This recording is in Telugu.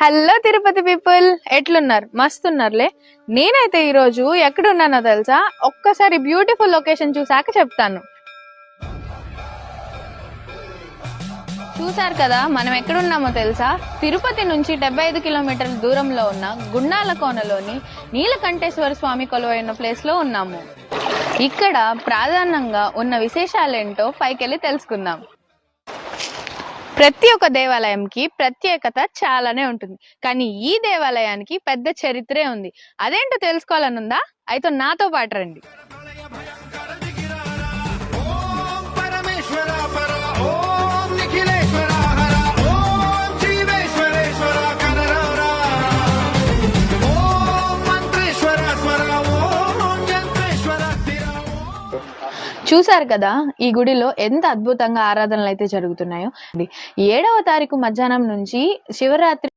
హలో తిరుపతి పీపుల్, ఎట్లున్నారు? మస్తున్నారులే. నేనైతే ఈరోజు ఎక్కడున్నానో తెలుసా? ఒక్కసారి బ్యూటిఫుల్ లొకేషన్ చూసాక చెప్తాను. చూసారు కదా మనం ఎక్కడున్నామో తెలుసా? తిరుపతి నుంచి 75 కిలోమీటర్ల దూరంలో ఉన్న గుండాల కోనలోని నీలకంఠేశ్వర స్వామి కొలువైన ప్లేస్ లో ఉన్నాము. ఇక్కడ ప్రాధాన్యంగా ఉన్న విశేషాలేంటో పైకెళ్ళి తెలుసుకుందాం. ప్రతి ఒక్క దేవాలయంకి ప్రత్యేకత చాలానే ఉంటుంది, కానీ ఈ దేవాలయానికి పెద్ద చరిత్రే ఉంది. అదేంటో తెలుసుకోవాలనుందా? అయితే నాతో పాటు రండి. చూసారు కదా ఈ గుడిలో ఎంత అద్భుతంగా ఆరాధనలు అయితే జరుగుతున్నాయో. 7వ తారీఖు మధ్యాహ్నం నుంచి శివరాత్రి